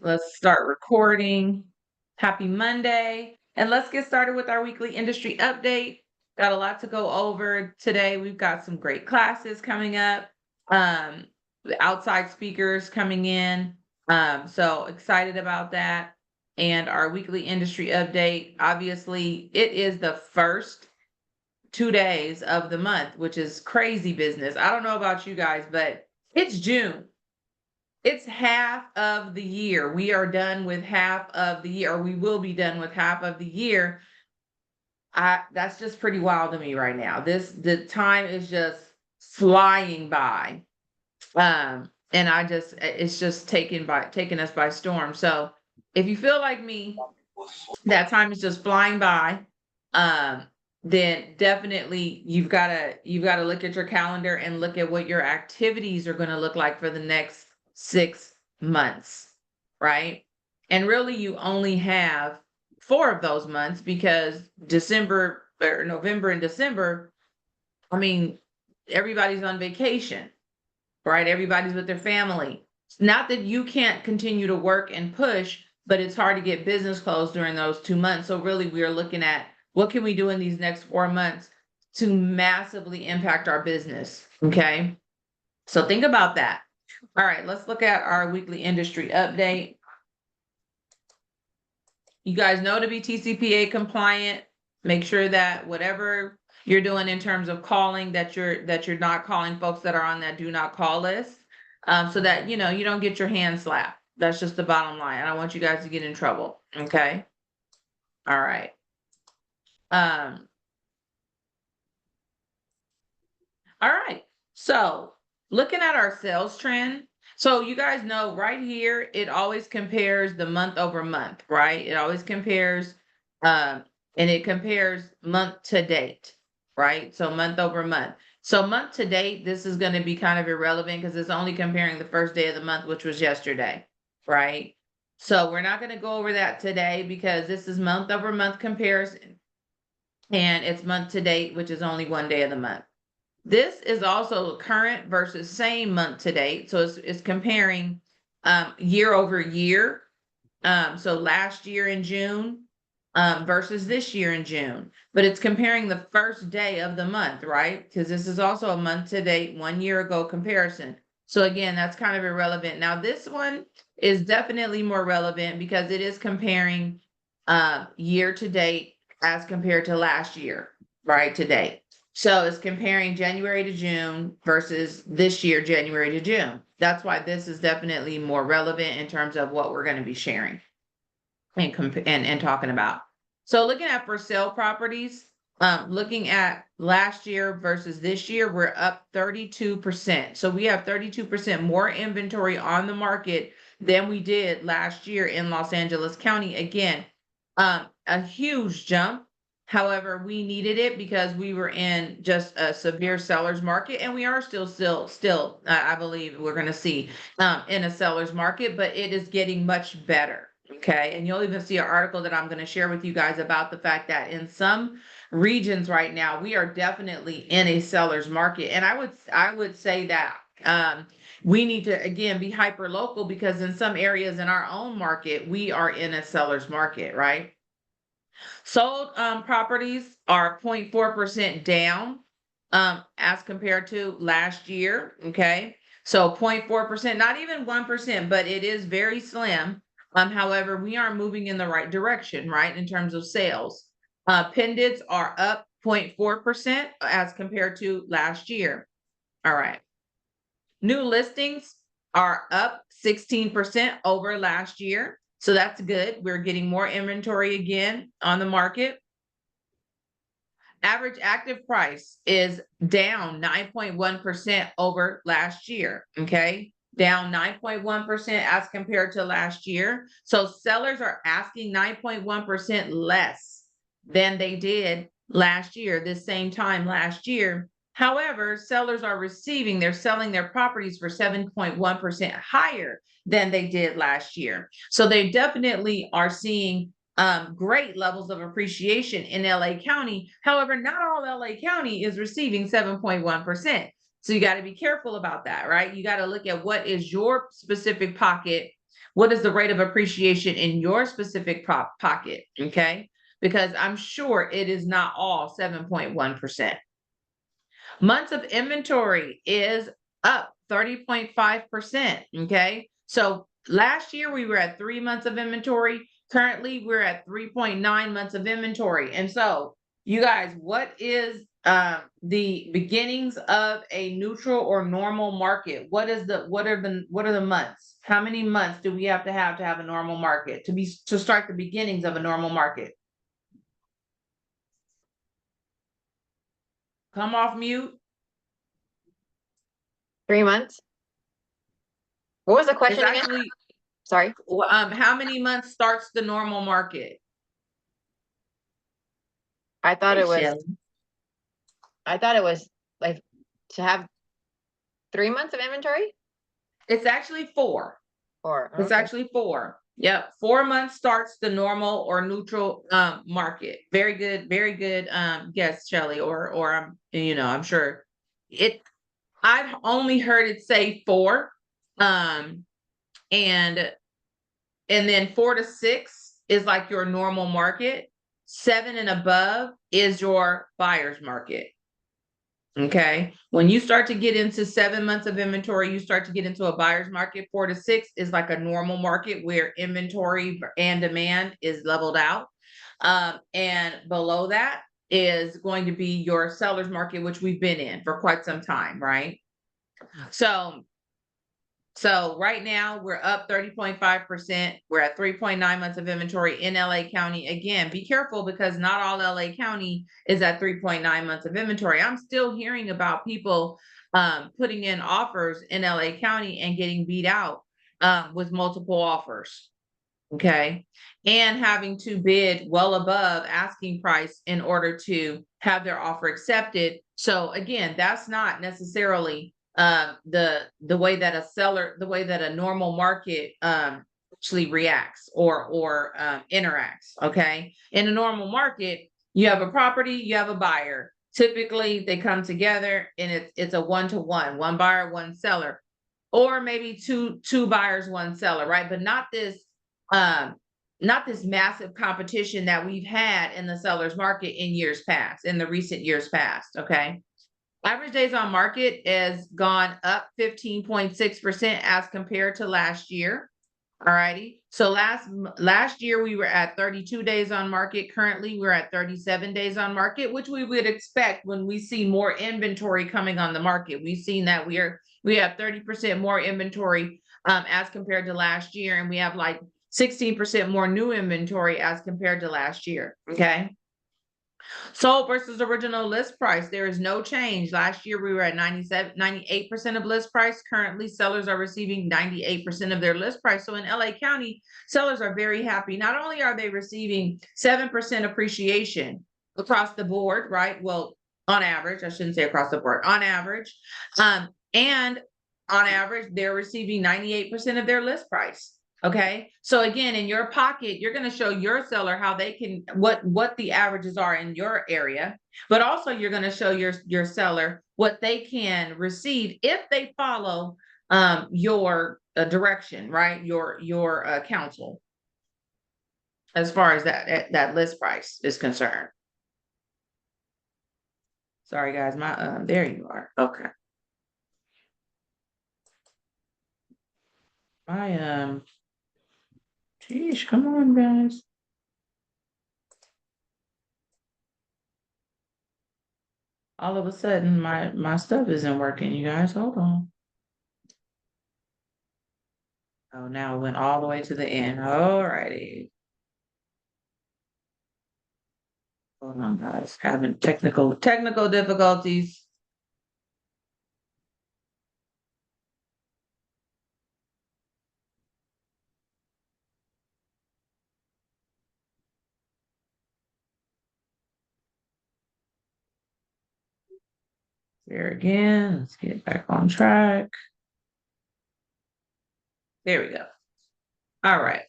Let's start recording. Happy Monday. And let's get started with our weekly industry update. Got a lot to go over today. We've got some great classes coming up. Um, Outside speakers coming in. So excited about that. And our weekly industry update. Obviously, it is the first 2 days of the month, which is crazy business. I don't know about you guys, but it's June. It's half of the year. We are done with half of the year, or we will be done with half of the year. That's just pretty wild to me right now. The time is just flying by. And it's just taking us by storm. So if you feel like me, that time is just flying by, um, then definitely you've gotta look at your calendar and look at what your activities are gonna look like for the next 6 months, right? And really you only have 4 of those months because December or November and December, I mean, everybody's on vacation, right? Everybody's with their family. Not that you can't continue to work and push, but it's hard to get business closed during those 2 months. So really we are looking at what can we do in these next 4 months to massively impact our business. Okay. So think about that. All right, let's look at our weekly industry update. You guys know to be TCPA compliant, make sure that whatever you're doing in terms of calling, that you're not calling folks that are on that do not call list, so that you don't get your hand slapped. That's just the bottom line. I don't want you guys to get in trouble. Okay. All right. All right. So looking at our sales trend. So you guys know right here, it always compares the month over month, right? It always compares, um, and it compares month to date, right? So month over month. So month to date, this is going to be kind of irrelevant because it's only comparing the first day of the month, which was yesterday, right? So we're not going to go over that today because this is month over month comparison and it's month to date, which is only one day of the month. This is also current versus same month to date. So it's comparing year over year. So last year in June versus this year in June. But it's comparing the first day of the month, right? Because this is also a month to date, 1 year ago comparison. So again, that's kind of irrelevant. Now, this one is definitely more relevant because it is comparing year to date as compared to last year, right? To date. So it's comparing January to June versus this year, January to June. That's why this is definitely more relevant in terms of what we're going to be sharing and talking about. So looking at for sale properties, looking at last year versus this year, we're up 32%. So we have 32% more inventory on the market than we did last year in Los Angeles County. Again, a huge jump. However, we needed it because we were in just a severe seller's market, and we are still, I believe we're going to see in a seller's market, but it is getting much better. Okay, and you'll even see an article that I'm going to share with you guys about the fact that in some regions right now we are definitely in a seller's market, and I would say that we need to again be hyper local because in some areas in our own market we are in a seller's market, right? Sold properties are 0.4% down as compared to last year. Okay. So 0.4%, not even 1%, but it is very slim. However, we are moving in the right direction, right? In terms of sales. Pendants are up 0.4% as compared to last year. All right. New listings are up 16% over last year. So that's good. We're getting more inventory again on the market. Average active price is down 9.1% over last year. Okay. Down 9.1% as compared to last year. So sellers are asking 9.1% less than they did last year, this same time last year. However, sellers are they're selling their properties for 7.1% higher than they did last year. So they definitely are seeing great levels of appreciation in LA County. However, not all LA County is receiving 7.1%. So you got to be careful about that, right? You got to look at what is your specific pocket, what is the rate of appreciation in your specific pocket, okay? Because I'm sure it is not all 7.1%. Months of inventory is up 30.5%, okay? So last year we were at 3 months of inventory. Currently we're at 3.9 months of inventory. And so you guys, what is the beginnings of a neutral or normal market? What are the months? How many months do we have to have a normal market to start the beginnings of a normal market? Come off mute. 3 months. What was the It's question again? actually, Sorry. how many months starts the normal market? I thought Hey, it was Shelley. like to have 3 months of inventory It's actually 4. or It's okay. actually 4. Yep. 4 months starts the normal or neutral market. Very good, guess, Shelley, or I'm sure it I've only heard it say 4. And then 4 to 6 is like your normal market. 7 and above is your buyer's market. Okay. When you start to get into 7 months of inventory, you start to get into a buyer's market. 4 to 6 is like a normal market where inventory and demand is leveled out. And below that is going to be your seller's market, which we've been in for quite some time, right? So right now we're up 30.5%. We're at 3.9 months of inventory in LA County. Again, be careful because not all LA County is at 3.9 months of inventory. I'm still hearing about people putting in offers in LA County and getting beat out with multiple offers. Okay. And having to bid well above asking price in order to have their offer accepted. So again, that's not necessarily the way that a normal market actually reacts or interacts. Okay. In a normal market, you have a property, you have a buyer. Typically they come together and it's a 1-to-1, one buyer, one seller, or maybe two buyers, one seller, right? But not this massive competition that we've had in the seller's market in the recent years past. Okay. Average days on market has gone up 15.6% as compared to last year. All righty. So last year we were at 32 days on market. Currently we're at 37 days on market, which we would expect when we see more inventory coming on the market. We've seen that we have 30% more inventory as compared to last year, and we have like 16% more new inventory as compared to last year. Okay. Sold versus original list price, there is no change. Last year we were at 98% of list price. Currently, sellers are receiving 98% of their list price. So in LA County, sellers are very happy. Not only are they receiving 7% appreciation across the board, right? Well, on average, I shouldn't say across the board, on average. And on average, they're receiving 98% of their list price. Okay. So again, in your pocket, you're going to show your seller how they can, what the averages are in your area, but also you're going to show your seller what they can receive if they follow your direction, right? Your counsel as far as that list price is concerned. Sorry guys, there you are. Okay. Geez, come on, guys. All of a sudden, my stuff isn't working, you guys. Hold on. Oh, now it went all the way to the end. All righty. Hold on, guys. Having technical difficulties. There again. Let's get back on track. There we go. All right.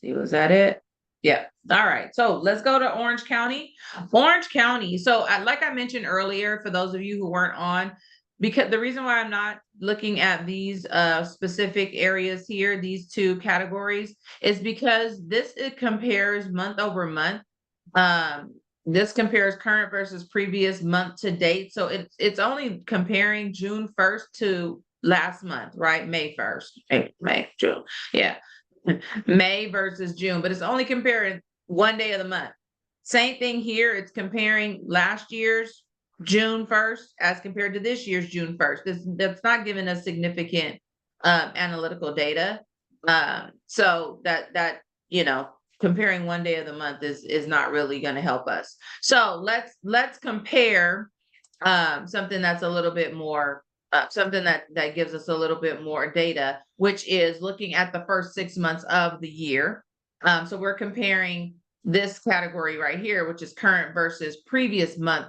See, was that it? Yeah. All right. So let's go to Orange County. Orange County. So like I mentioned earlier, for those of you who weren't on, because the reason why I'm not looking at these specific areas here, these two categories, is because it compares month over month. This compares current versus previous month to date. So it's only comparing June 1st to last month, right? May 1st. May, June. Yeah. May versus June, but it's only comparing one day of the month. Same thing here. It's comparing last year's June 1st as compared to this year's June 1st. That's not giving us significant analytical data. So that comparing one day of the month is not really going to help us. So let's compare something that's a little bit more something that gives us a little bit more data, which is looking at the first 6 months of the year. So we're comparing this category right here, which is current versus previous month,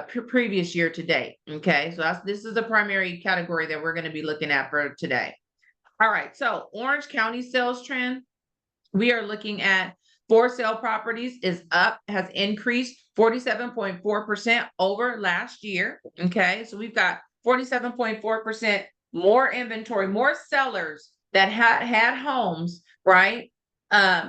previous year to date. Okay, so this is the primary category that we're going to be looking at for today. All right, so Orange County sales trend, we are looking at for sale properties is up, has increased 47.4% over last year. Okay, so we've got 47.4% more inventory, more sellers that had homes, right?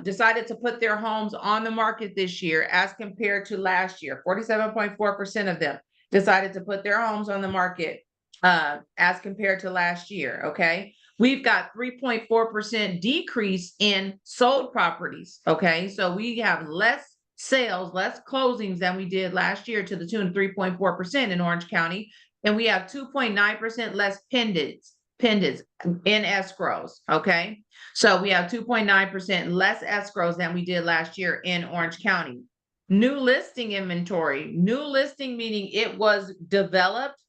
Decided to put their homes on the market this year as compared to last year. 47.4% of them decided to put their homes on the market as compared to last year. Okay. We've got 3.4% decrease in sold properties. Okay. So we have less sales, less closings than we did last year to the tune of 3.4% in Orange County. And we have 2.9% less pendants in escrows. Okay. So we have 2.9% less escrows than we did last year in Orange County. New listing inventory, new listing meaning it was developed,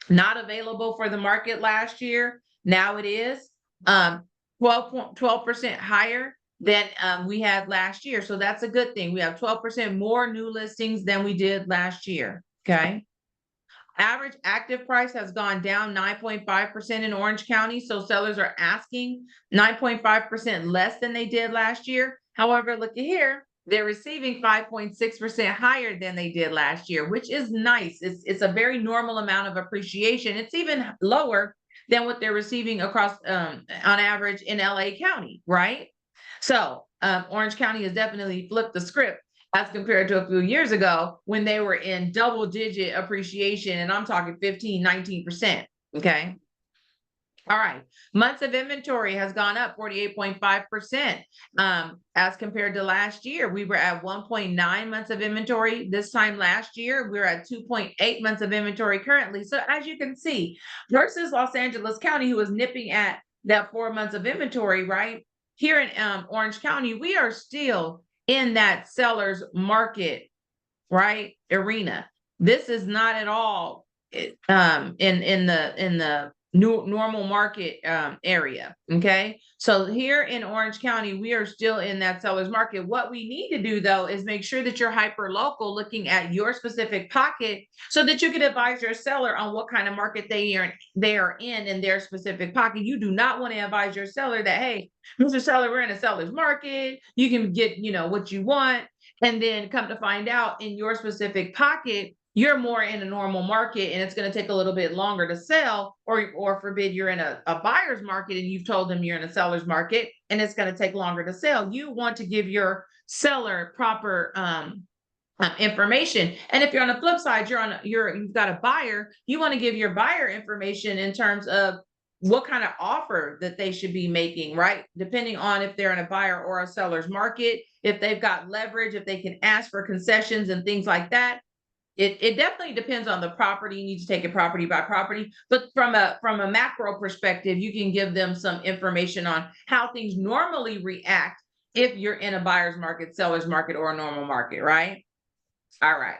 not available for the market last year. Now it is 12% higher than we had last year. So that's a good thing. We have 12% more new listings than we did last year. Okay. Average active price has gone down 9.5% in Orange County. So sellers are asking 9.5% less than they did last year. However, look at here. They're receiving 5.6% higher than they did last year, which is nice. It's a very normal amount of appreciation. It's even lower than what they're receiving across on average in LA County, right? So Orange County has definitely flipped the script as compared to a few years ago when they were in double-digit appreciation, and I'm talking 15, 19%. Okay. All right. Months of inventory has gone up 48.5% as compared to last year. We were at 1.9 months of inventory this time last year. We're at 2.8 months of inventory currently. So as you can see, versus Los Angeles County, who was nipping at that 4 months of inventory, right? Here in Orange County, we are still in that seller's market, right, arena. This is not at all in the normal market area. Okay. So here in Orange County, we are still in that seller's market. What we need to do though, is make sure that you're hyper local, looking at your specific pocket so that you can advise your seller on what kind of market they are in their specific pocket. You do not want to advise your seller that, hey, Mr. Seller, we're in a seller's market. You can get, what you want. And then come to find out in your specific pocket, you're more in a normal market and it's going to take a little bit longer to sell, or forbid you're in a buyer's market and you've told them you're in a seller's market and it's going to take longer to sell. You want to give your seller proper information. And if you're on the flip side, you've got a buyer, you want to give your buyer information in terms of what kind of offer that they should be making, right? Depending on if they're in a buyer or a seller's market, if they've got leverage, if they can ask for concessions and things like that. It definitely depends on the property. You need to take it property by property, but from a macro perspective, you can give them some information on how things normally react if you're in a buyer's market, seller's market, or a normal market, right? All right.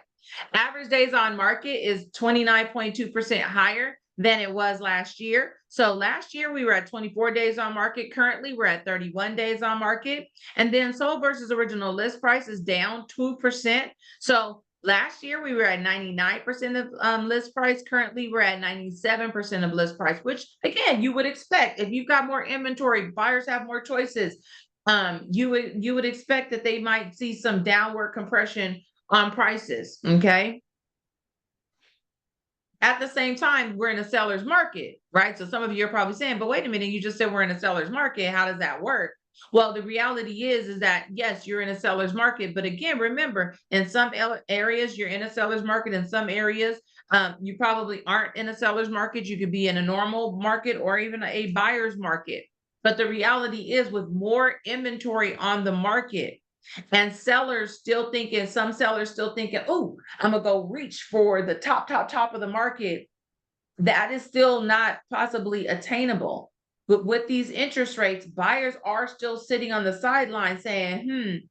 Average days on market is 29.2% higher than it was last year. So last year we were at 24 days on market. Currently we're at 31 days on market. And then sold versus original list price is down 2%. So last year we were at 99% of list price. Currently we're at 97% of list price, which again, you would expect. If you've got more inventory, buyers have more choices. You would expect that they might see some downward compression on prices. Okay. at the same time, we're in a seller's market, right? So some of you are probably saying, but wait a minute, you just said we're in a seller's market. How does that work? Well, the reality is that yes, you're in a seller's market, but again, remember, in some areas you're in a seller's market. In some areas, you probably aren't in a seller's market. You could be in a normal market or even a buyer's market. But the reality is, with more inventory on the market, and sellers still thinking, some sellers still thinking, oh, I'm gonna go reach for the top of the market. That is still not possibly attainable. But with these interest rates, buyers are still sitting on the sideline saying,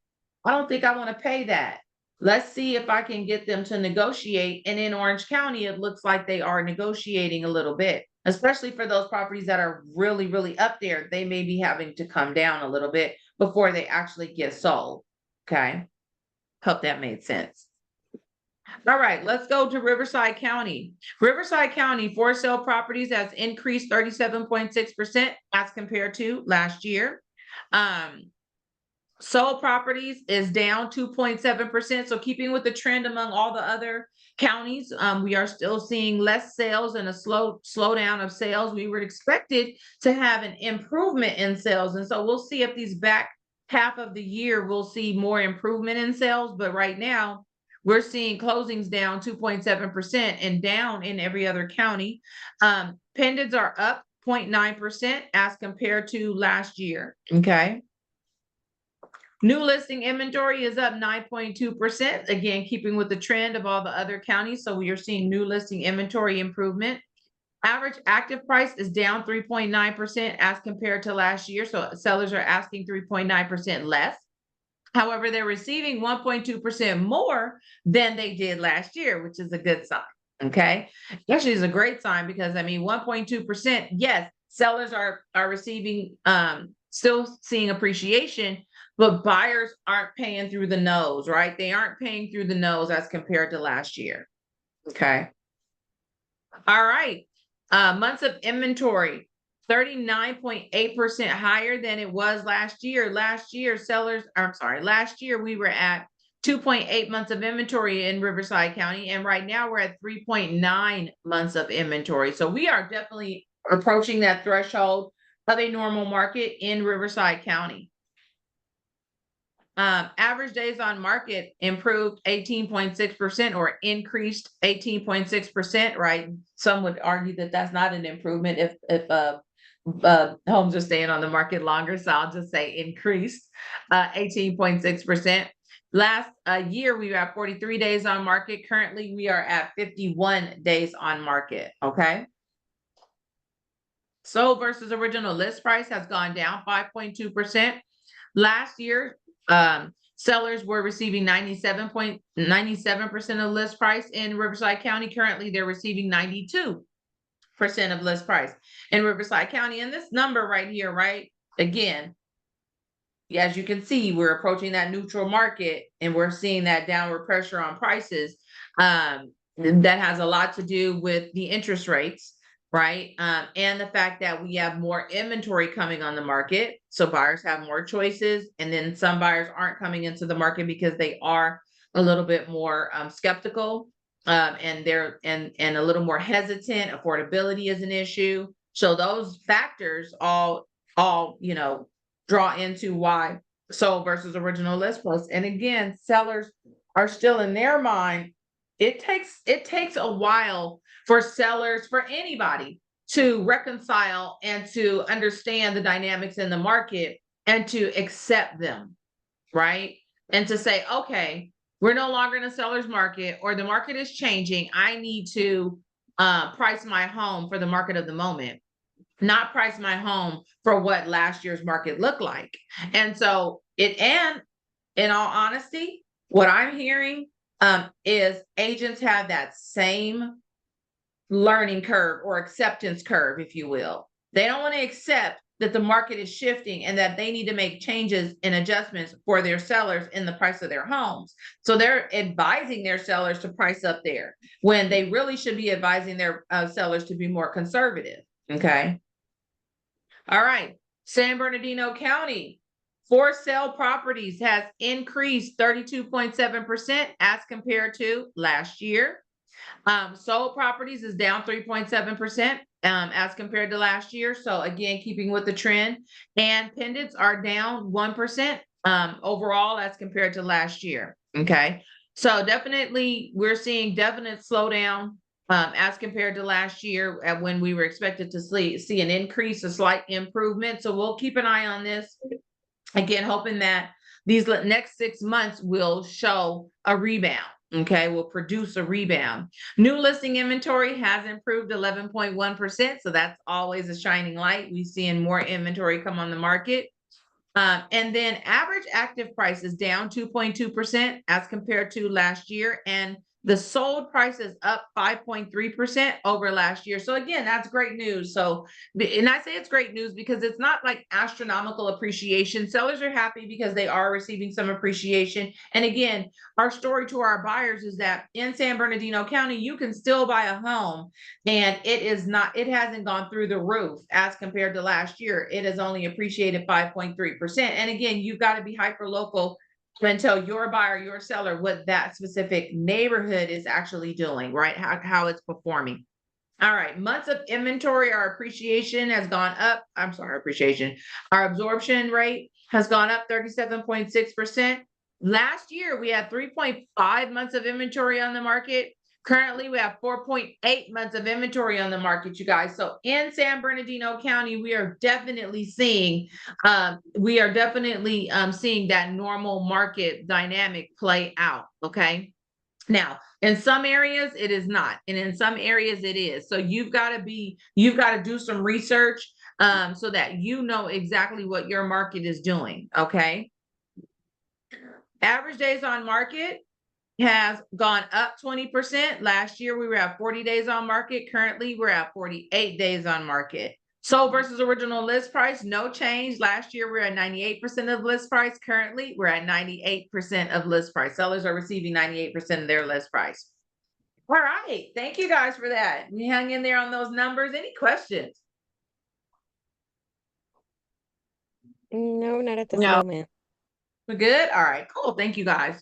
I don't think I want to pay that. Let's see if I can get them to negotiate. And in Orange County, it looks like they are negotiating a little bit, especially for those properties that are really, really up there. They may be having to come down a little bit before they actually get sold. Okay. Hope that made sense. All right, let's go to Riverside County. Riverside County for sale properties has increased 37.6% as compared to last year. Sold properties is down 2.7%. So keeping with the trend among all the other counties, we are still seeing less sales and a slowdown of sales. We were expected to have an improvement in sales. And so we'll see if these back half of the year, we'll see more improvement in sales. But right now, we're seeing closings down 2.7% and down in every other county. Pendants are up 0.9% as compared to last year. Okay. New listing inventory is up 9.2%. Again, keeping with the trend of all the other counties. So we are seeing new listing inventory improvement. Average active price is down 3.9% as compared to last year. So sellers are asking 3.9% less. However, they're receiving 1.2% more than they did last year, which is a good sign. Okay. Actually, is a great sign because 1.2%, yes, sellers are receiving, still seeing appreciation, but buyers aren't paying through the nose, right? They aren't paying through the nose as compared to last year. Okay. All right. Months of inventory, 39.8% higher than it was last year. Last year, we were at 2.8 months of inventory in Riverside County. And right now we're at 3.9 months of inventory. So we are definitely approaching that threshold of a normal market in Riverside County. Average days on market improved 18.6% or increased 18.6%, right? Some would argue that that's not an improvement if homes are staying on the market longer. So I'll just say increased 18.6%. Last year, we were at 43 days on market. Currently, we are at 51 days on market. Okay. Sold versus original list price has gone down 5.2%. Last year, sellers were receiving 97% of list price in Riverside County. Currently, they're receiving 92% of list price in Riverside County. And this number right here, right? Again, as you can see, we're approaching that neutral market and we're seeing that downward pressure on prices. That has a lot to do with the interest rates, right? And the fact that we have more inventory coming on the market. So buyers have more choices. And then some buyers aren't coming into the market because they are a little bit more skeptical and they're and a little more hesitant. Affordability is an issue. So those factors all draw into why sold versus original list price. And again, sellers are still in their mind. It takes a while for sellers, for anybody to reconcile and to understand the dynamics in the market and to accept them, right? And to say, okay, we're no longer in a seller's market or the market is changing. I need to price my home for the market of the moment, not price my home for what last year's market looked like. And so and in all honesty, what I'm hearing is agents have that same learning curve or acceptance curve, if you will. They don't want to accept that the market is shifting and that they need to make changes and adjustments for their sellers in the price of their homes. So they're advising their sellers to price up there when they really should be advising their sellers to be more conservative. Okay. All right. San Bernardino County for sale properties has increased 32.7% as compared to last year. Sold properties is down 3.7%, as compared to last year. So again, keeping with the trend, and pendants are down 1%, overall as compared to last year. Okay. So definitely we're seeing definite slowdown, as compared to last year at when we were expected to see an increase, a slight improvement. So we'll keep an eye on this. Again, hoping that these next 6 months will show a rebound. Okay, will produce a rebound. New listing inventory has improved 11.1%. So that's always a shining light. We're seeing more inventory come on the market. And then average active price is down 2.2% as compared to last year. And the sold price is up 5.3% over last year. So again, that's great news. So, and I say it's great news because it's not like astronomical appreciation. Sellers are happy because they are receiving some appreciation. And again, our story to our buyers is that in San Bernardino County, you can still buy a home and it hasn't gone through the roof as compared to last year. It has only appreciated 5.3%. And again, you've got to be hyper local and tell your buyer, your seller, what that specific neighborhood is actually doing, right? How it's performing. All right, months of inventory, our appreciation has gone up. I'm sorry, appreciation. Our absorption rate has gone up 37.6%. Last year, we had 3.5 months of inventory on the market. Currently, we have 4.8 months of inventory on the market, you guys. So in San Bernardino County, we are definitely seeing seeing that normal market dynamic play out. Okay. Now, in some areas, it is not. And in some areas, it is. So you've got to do some research, so that you know exactly what your market is doing. Okay. Average days on market has gone up 20%. Last year, we were at 40 days on market. Currently, we're at 48 days on market. Sold versus original list price, no change. Last year, we we're at 98% of list price. Currently, we're at 98% of list price. Sellers are receiving 98% of their list price. All right. Thank you guys for that. We hung in there on those numbers. Any questions? No, not at this No. moment. We're good? All right, cool. Thank you guys.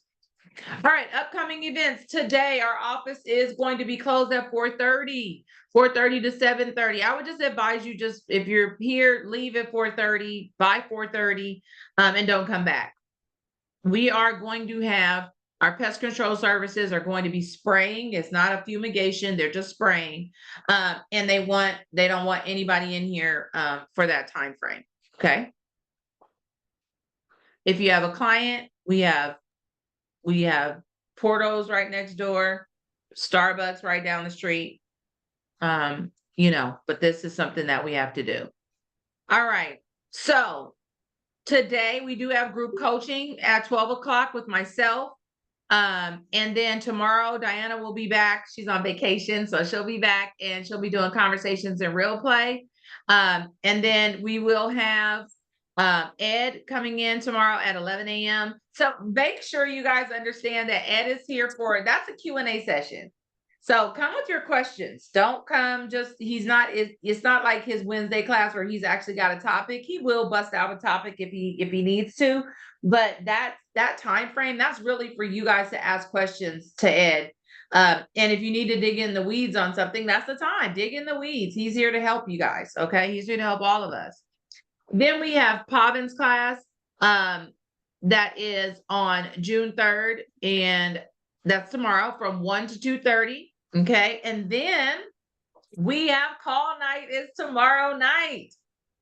All right, upcoming events. Today, our office is going to be closed at 4:30 to 7:30. I would just advise you, just if you're here, leave at 4:30, by 4:30, and don't come back. We are going to have our pest control services are going to be spraying. It's not a fumigation, they're just spraying. And they don't want anybody in here for that time frame. Okay. If you have a client, we have Porto's right next door, Starbucks right down the street. But this is something that we have to do. All right. So today we do have group coaching at 12 o'clock with myself. And then tomorrow, Diana will be back. She's on vacation, so she'll be back and she'll be doing conversations in real play. And then we will have Ed coming in tomorrow at 11 a.m. So make sure you guys understand that Ed is here that's a Q&A session. So come with your questions. Don't come it's not like his Wednesday class where he's actually got a topic. He will bust out a topic if he needs to, but that time frame, that's really for you guys to ask questions to Ed. And if you need to dig in the weeds on something, that's the time. Dig in the weeds. He's here to help you guys. Okay. He's here to help all of us. Then we have Pavin's class, that is on June 3rd, and that's tomorrow from 1 to 2:30. Okay. And then we have call night is tomorrow night.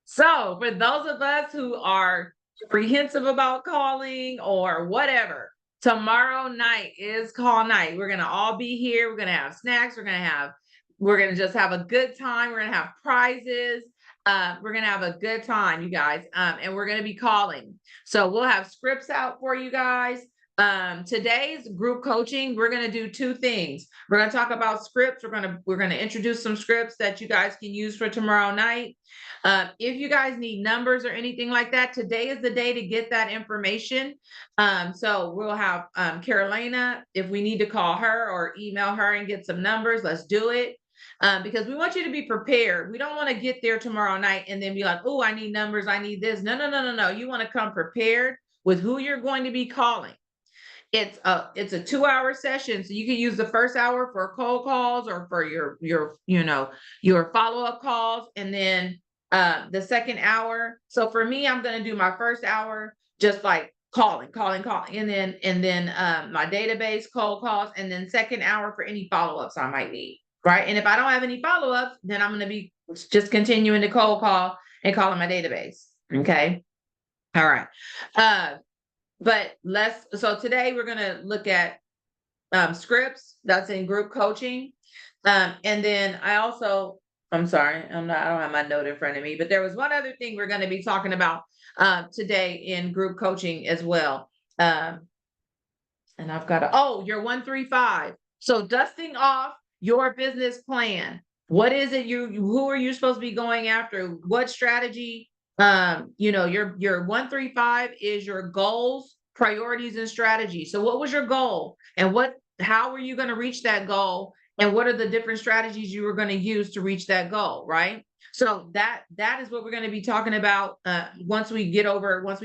So for those of us who are apprehensive about calling or whatever, tomorrow night is call night. We're going to all be here. We're going to have snacks. We're going to just have a good time. We're going to have prizes. We're going to have a good time, you guys. And we're going to be calling. So we'll have scripts out for you guys. Today's group coaching, we're going to do two things. We're going to talk about scripts. We're going to introduce some scripts that you guys can use for tomorrow night. If you guys need numbers or anything like that, today is the day to get that information. So we'll have Carolina, if we need to call her or email her and get some numbers, let's do it. Because we want you to be prepared. We don't want to get there tomorrow night and then be like, oh, I need numbers. I need this. No. You want to come prepared with who you're going to be calling. It's a 2-hour session. So you can use the first hour for cold calls or for your follow-up calls. And then the second hour. So for me, I'm going to do my first hour, just like calling. And then my database cold calls, and then second hour for any follow-ups I might need. Right. And if I don't have any follow-ups, then I'm going to be just continuing to cold call and calling my database. Okay. All right. So today we're going to look at scripts that's in group coaching. And then I'm sorry, I don't have my note in front of me, but there was one other thing we're going to be talking about today in group coaching as well. And I've got your 135. So dusting off your business plan. What is it who are you supposed to be going after? What strategy? Your 135 is your goals, priorities, and strategies. So what was your goal, and how were you going to reach that goal? And what are the different strategies you were going to use to reach that goal, right? So that is what we're going to be talking about once we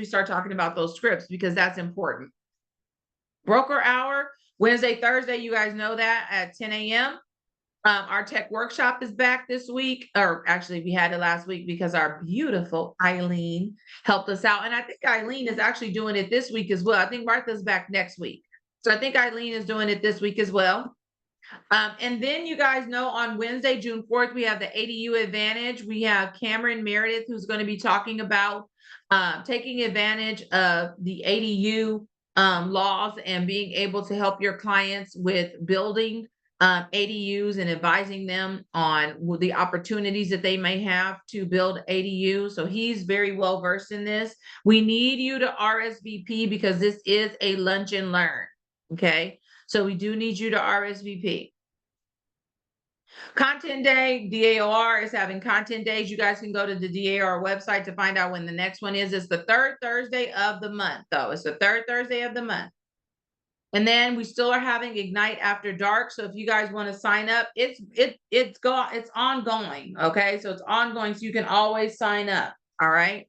start talking about those scripts, because that's important. Broker hour, Wednesday, Thursday, you guys know that at 10 a.m. Our tech workshop is back this week, or actually we had it last week because our beautiful Eileen helped us out. And I think Eileen is actually doing it this week as well. I think Martha's back next week. So I think Eileen is doing it this week as well. And then you guys know on Wednesday, June 4th, we have the ADU Advantage. We have Cameron Meredith, who's going to be talking about taking advantage of the ADU laws and being able to help your clients with building ADUs and advising them on the opportunities that they may have to build ADUs. So he's very well versed in this. We need you to RSVP because this is a lunch and learn. Okay. So we do need you to RSVP. Content Day, DAOR is having content days. You guys can go to the DAOR website to find out when the next one is. It's the third Thursday of the month, though. It's the third Thursday of the month. And then we still are having Ignite After Dark. So if you guys want to sign up, it's ongoing. Okay. So it's ongoing. So you can always sign up. All right.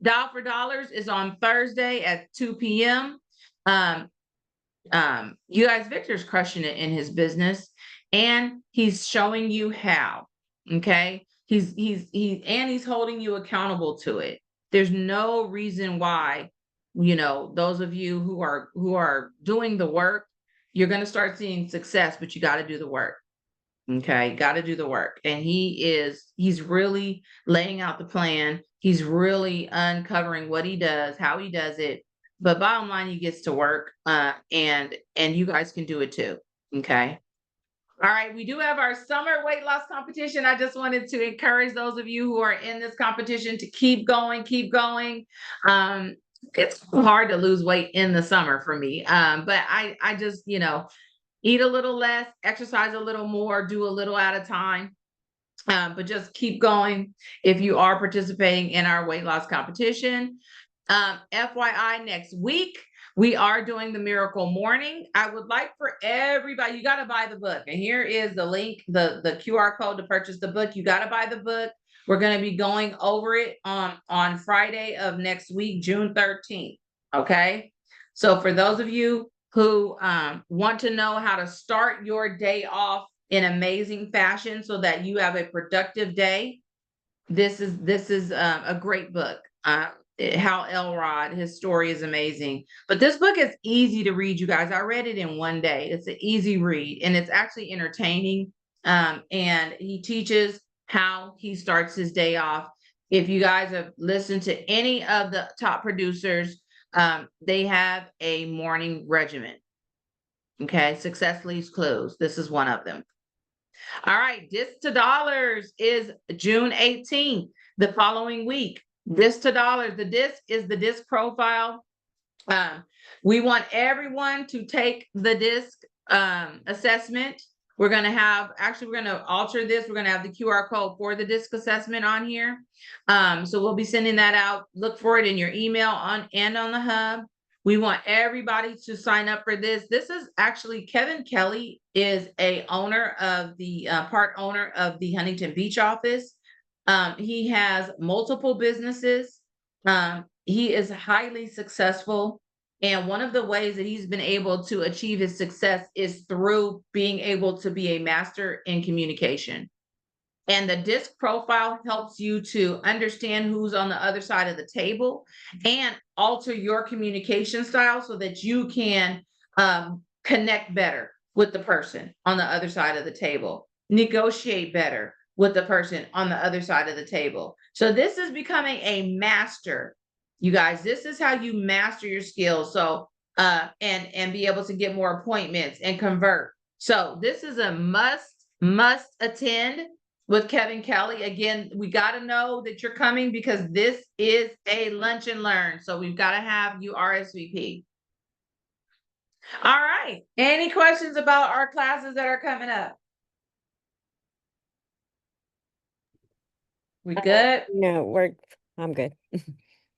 Dial for Dollars is on Thursday at 2 p.m. You guys, Victor's crushing it in his business, and he's showing you how. Okay. He's holding you accountable to it. There's no reason why, those of you who are doing the work, you're going to start seeing success, but you got to do the work. Okay. Got to do the work. And he's really laying out the plan. He's really uncovering what he does, how he does it. But bottom line, he gets to work, and you guys can do it too. Okay. All right. We do have our summer weight loss competition. I just wanted to encourage those of you who are in this competition to keep going. It's hard to lose weight in the summer for me. But I just, eat a little less, exercise a little more, do a little at a time. But just keep going if you are participating in our weight loss competition. FYI, next week, we are doing the Miracle Morning. I would like for everybody, you got to buy the book. And here is the link, the QR code to purchase the book. You got to buy the book. We're going to be going over it on Friday of next week, June 13th. Okay. So for those of you who want to know how to start your day off in amazing fashion so that you have a productive day, this is a great book. Hal Elrod, his story is amazing. But this book is easy to read, you guys. I read it in one day. It's an easy read, and it's actually entertaining. And he teaches how he starts his day off. If you guys have listened to any of the top producers, they have a morning regimen. Okay, Success Leaves Clues. This is one of them. All right, Disc to Dollars is June 18th, the following week. Disc to Dollars. The disc is the disc profile. We want everyone to take the disc assessment. We're going to alter this. We're going to have the QR code for the disc assessment on here. So we'll be sending that out. Look for it in your email and on the hub. We want everybody to sign up for this. This is actually Kevin Kelly is part owner of the Huntington Beach office. He has multiple businesses. He is highly successful. And one of the ways that he's been able to achieve his success is through being able to be a master in communication. And the disc profile helps you to understand who's on the other side of the table and alter your communication style so that you can connect better with the person on the other side of the table, negotiate better with the person on the other side of the table. So this is becoming a master. You guys, this is how you master your skills. So and be able to get more appointments and convert. So this is a must attend with Kevin Kelly. Again, we got to know that you're coming because this is a lunch and learn. So we've got to have you RSVP. All right. Any questions about our classes that are coming up? We good? No, I'm good.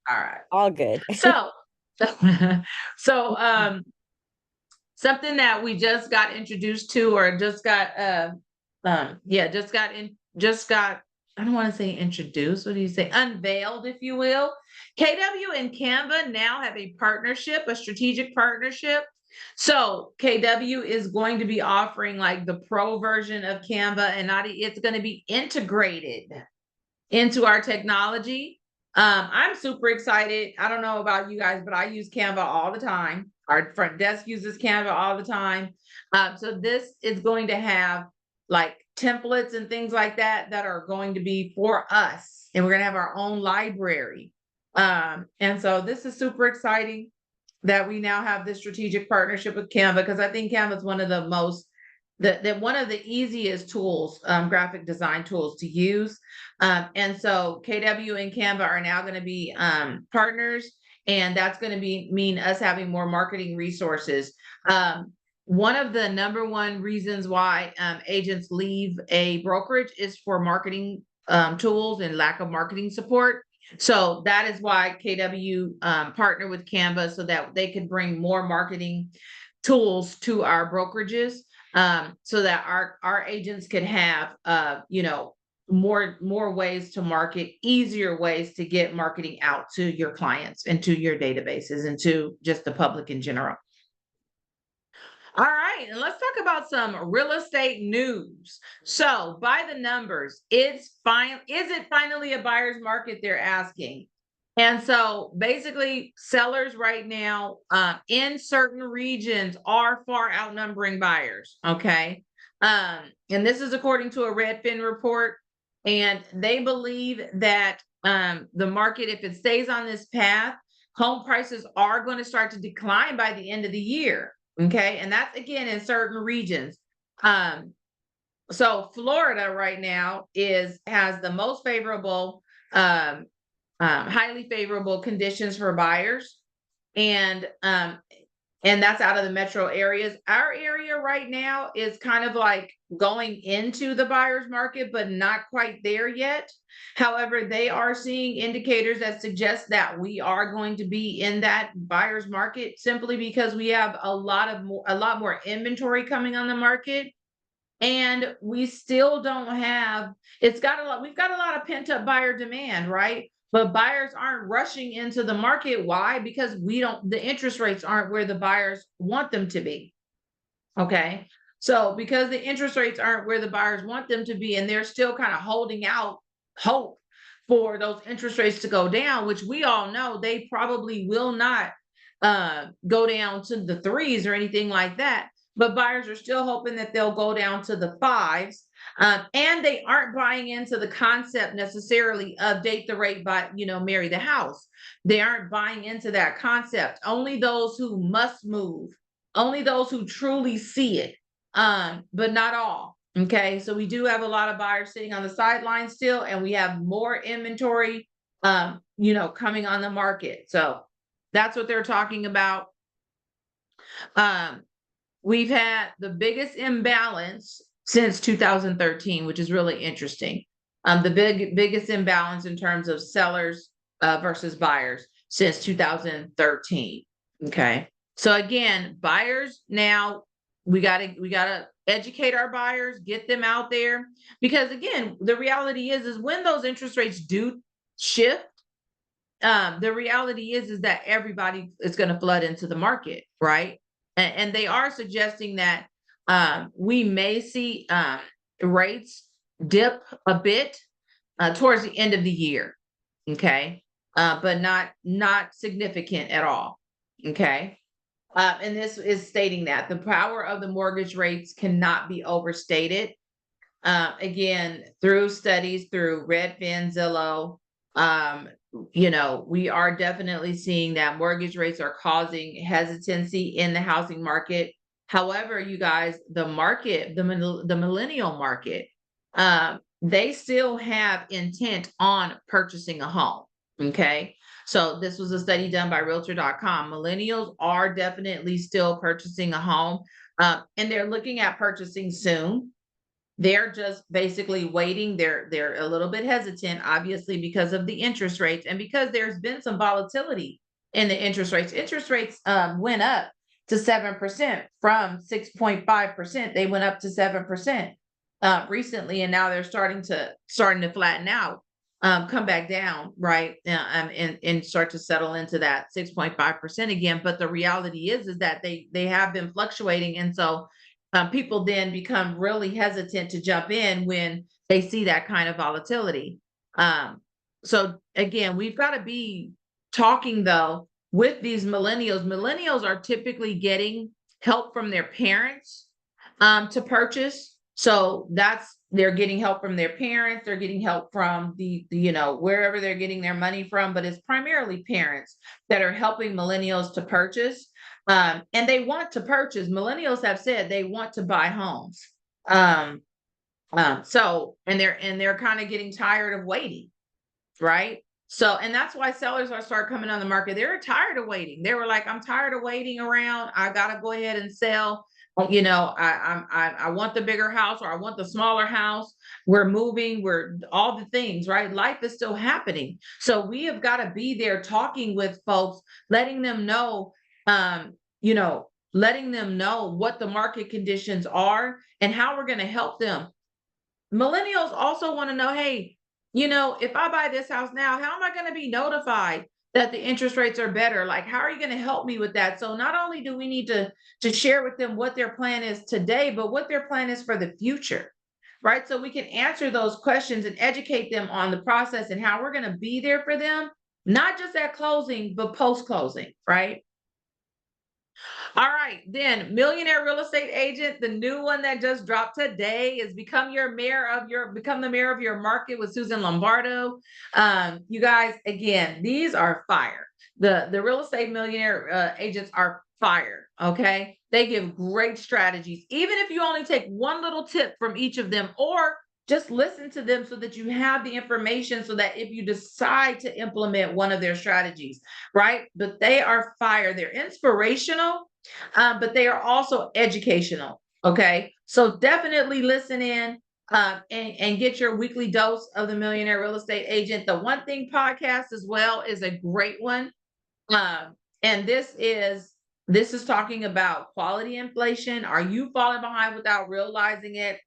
All right. All good. So, something that we just got introduced to, or just got, just got, I don't want to say introduced. What do you say? Unveiled, if you will. KW and Canva now have a partnership, a strategic partnership. So KW is going to be offering like the pro version of Canva, and it's going to be integrated into our technology. I'm super excited. I don't know about you guys, but I use Canva all the time. Our front desk uses Canva all the time. So this is going to have like templates and things like that that are going to be for us. And we're going to have our own library. And so this is super exciting that we now have this strategic partnership with Canva, because I think Canva is one of the most one of the easiest tools, graphic design tools to use. And so KW and Canva are now going to be partners, and that's going to mean us having more marketing resources. One of the number one reasons why agents leave a brokerage is for marketing tools and lack of marketing support. So that is why KW partnered with Canva, so that they could bring more marketing tools to our brokerages. So that our agents could have, more ways to market, easier ways to get marketing out to your clients and to your databases and to just the public in general. All right, and let's talk about some real estate news. So by the numbers, is it finally a buyer's market, they're asking? And so basically sellers right now in certain regions are far outnumbering buyers. Okay. And this is according to a Redfin report. And they believe that the market, if it stays on this path, home prices are going to start to decline by the end of the year. Okay. And that's again in certain regions. So Florida right now has the most favorable highly favorable conditions for buyers. And that's out of the metro areas. Our area right now is kind of like going into the buyer's market, but not quite there yet. However, they are seeing indicators that suggest that we are going to be in that buyer's market, simply because we have a lot more inventory coming on the market. And we still don't have, we've got a lot of pent up buyer demand, right? But buyers aren't rushing into the market. Why? Because the interest rates aren't where the buyers want them to be. Okay. So because the interest rates aren't where the buyers want them to be, and they're still kind of holding out hope for those interest rates to go down, which we all know they probably will not go down to the 3s or anything like that. But buyers are still hoping that they'll go down to the 5s. And they aren't buying into the concept necessarily of date the rate, marry the house. They aren't buying into that concept. Only those who must move, only those who truly see it, but not all. Okay, so we do have a lot of buyers sitting on the sidelines still, and we have more inventory, coming on the market. So that's what they're talking about. We've had the biggest imbalance since 2013, which is really interesting. The biggest imbalance in terms of sellers versus buyers since 2013. Okay. So again, buyers now, we gotta educate our buyers, get them out there, because again, the reality is when those interest rates do shift, the reality is that everybody is going to flood into the market, right? And they are suggesting that we may see rates dip a bit towards the end of the year, okay, but not significant at all, okay. And this is stating that the power of the mortgage rates cannot be overstated. Again, through studies, through Redfin, Zillow, we are definitely seeing that mortgage rates are causing hesitancy in the housing market. However, you guys, the market, the millennial market, they still have intent on purchasing a home. Okay. So this was a study done by realtor.com. Millennials are definitely still purchasing a home, and they're looking at purchasing soon. They're just basically waiting. They're a little bit hesitant, obviously, because of the interest rates and because there's been some volatility in the interest rates. Interest rates went up to 7% from 6.5%. They went up to 7% recently, and now they're starting to flatten out, come back down, right, and start to settle into that 6.5% again. But the reality is that they have been fluctuating, and so people then become really hesitant to jump in when they see that kind of volatility. So again, we've got to be talking though with these millennials. Millennials are typically getting help from their parents to purchase. So they're getting help from their parents. They're getting help from the wherever they're getting their money from, but it's primarily parents that are helping millennials to purchase. And they want to purchase. Millennials have said they want to buy homes. So they're kind of getting tired of waiting, right? So, and that's why sellers are start coming on the market. They're tired of waiting. They were like, I'm tired of waiting around. I gotta go ahead and sell. I want the bigger house, or I want the smaller house. We're moving, we're all the things, right? Life is still happening. So we have got to be there talking with folks, letting them know, letting them know what the market conditions are and how we're going to help them. Millennials also want to know, hey, if I buy this house now, how am I going to be notified that the interest rates are better? Like, how are you going to help me with that? So not only do we need to share with them what their plan is today, but what their plan is for the future, right? So we can answer those questions and educate them on the process and how we're going to be there for them, not just at closing, but post-closing, right? All right, then Millionaire Real Estate Agent, the new one that just dropped today is Become the Mayor of Your Market with Susan Lombardo. You guys, again, these are fire. The real estate millionaire agents are fire. Okay, they give great strategies. Even if you only take one little tip from each of them, or just listen to them so that you have the information, so that if you decide to implement one of their strategies, right? But they are fire. They're inspirational, but they are also educational. Okay, so definitely listen in and get your weekly dose of the Millionaire Real Estate Agent. The One Thing podcast as well is a great one, and this is talking about quality inflation. Are you falling behind without realizing it?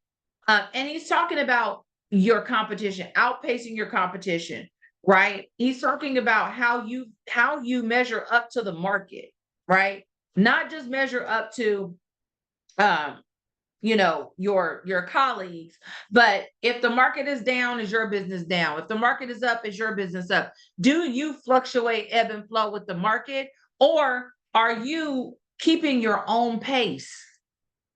And he's talking about your competition, outpacing your competition, right? He's talking about how you measure up to the market, right? Not just measure up to your colleagues, but if the market is down, is your business down? If the market is up, is your business up? Do you fluctuate, ebb and flow with the market, or are you keeping your own pace?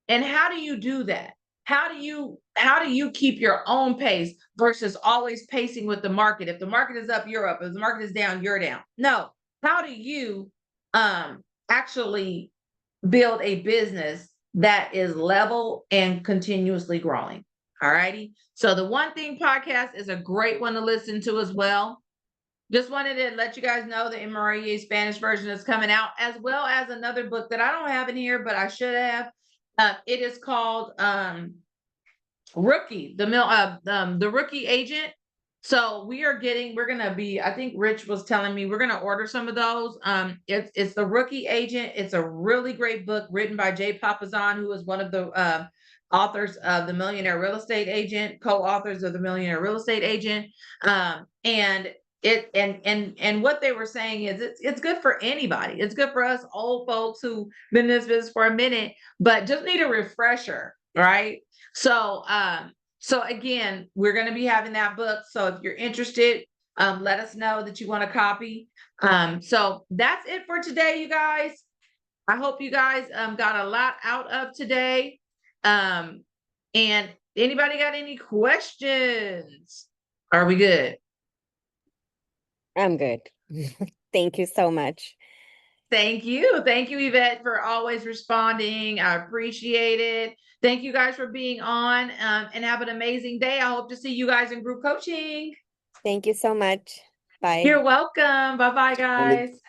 And how do you do that? How do you keep your own pace versus always pacing with the market? If the market is up, you're up. If the market is down, you're down. No. How do you actually build a business that is level and continuously growing? All righty. So the One Thing podcast is a great one to listen to as well. Just wanted to let you guys know the MREA Spanish version is coming out, as well as another book that I don't have in here, but I should have. It is called Rookie, the Rookie Agent. So we're gonna be, I think Rich was telling me we're gonna order some of those. It's the Rookie Agent. It's a really great book written by Jay Papasan, who is one of the authors of The Millionaire Real Estate Agent, co-authors of The Millionaire Real Estate Agent. And and what they were saying is it's good for anybody. It's good for us old folks who've been in this business for a minute, but just need a refresher, right? So again, we're going to be having that book. So if you're interested, let us know that you want a copy. So that's it for today, you guys. I hope you guys got a lot out of today. And anybody got any questions? Are we good? I'm good. Thank you so much. Thank you. Thank you, Yvette, for always responding. I appreciate it. Thank you guys for being on, and have an amazing day. I hope to see you guys in group coaching. Thank you so much. Bye. You're welcome. Bye-bye, guys.